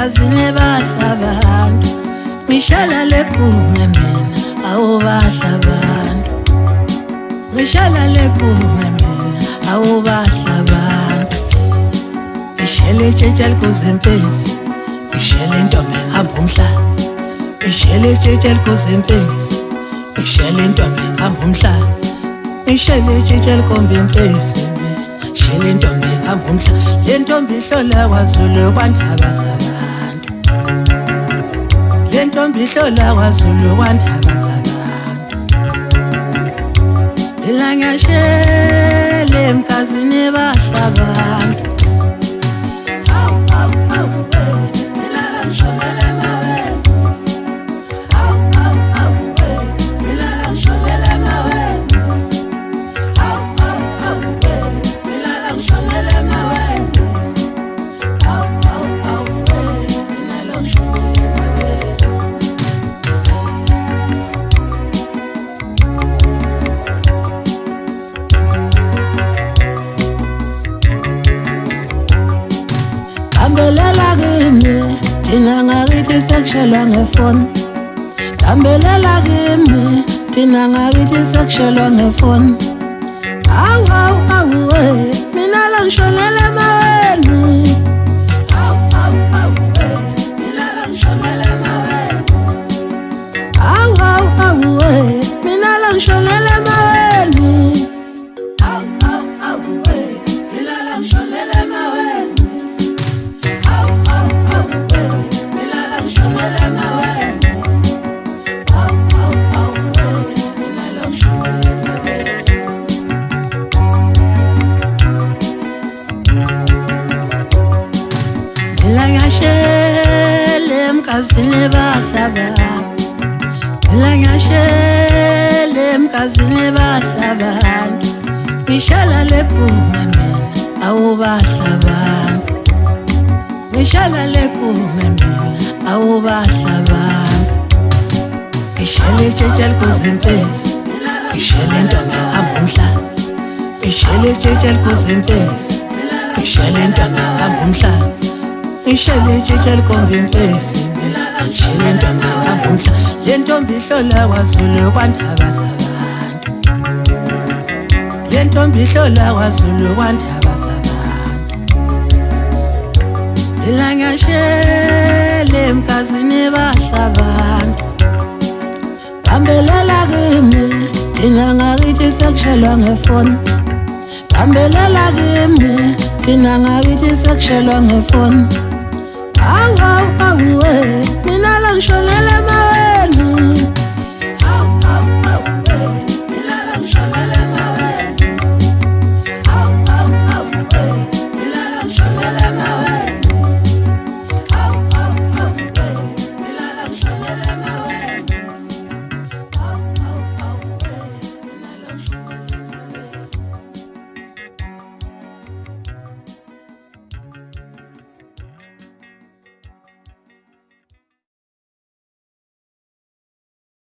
emkazini bahlabantu ngishala legume mina awubahlabantu ngishala legume mina awubahlabantu ishele tshetsha kuzempezi ishele ntombi hamba umhlaba ishele tshetsha kuzempezi ishele ntombi hamba umhlaba ishele tshetsha kombe impezi ishele ntombi hamba umhlaba le ntombi ihlola kwaZulu kwandaba zabantu le ntombi ihlola kwaZulu kwandaba zabantu ilangashele emkazini bahlabantu Kambelela kimi thina ngakithi sekushelwa ngefoni Kambelela kimi thina ngakithi sekushelwa ngefoni Awu we mina la ngishonela emaweni mina la ngishonela emaweni Awu we mina la ngishonela emaweni we mina la ngishonela emaweni Ilangashele emkazini bahlabantu Ilangashele emkazini bahlabantu Ngishala legume mina awubahlabantu Ngishala legume mina awubahlabantu Ishele tshetsha kuzempezi Ishele ntombi hamba umhlaba Ishele tshetsha kuzempezi Ishele ntombi hamba umhlaba Ishele tshetsha kombe impezi Ishele ntombi hamba umhlaba le ntombi ihlola kwaZulu kwandaba zabantu le ntombi ihlola kwaZulu kwandaba zabantu Ilangashele emkazini bahlabantu Kambelela kimi thina ngakithi sekushelwa ngefoni Kambelela kimi thina ngakithi sekushelwa ngefoni Awu we mina la ngishonela emaweni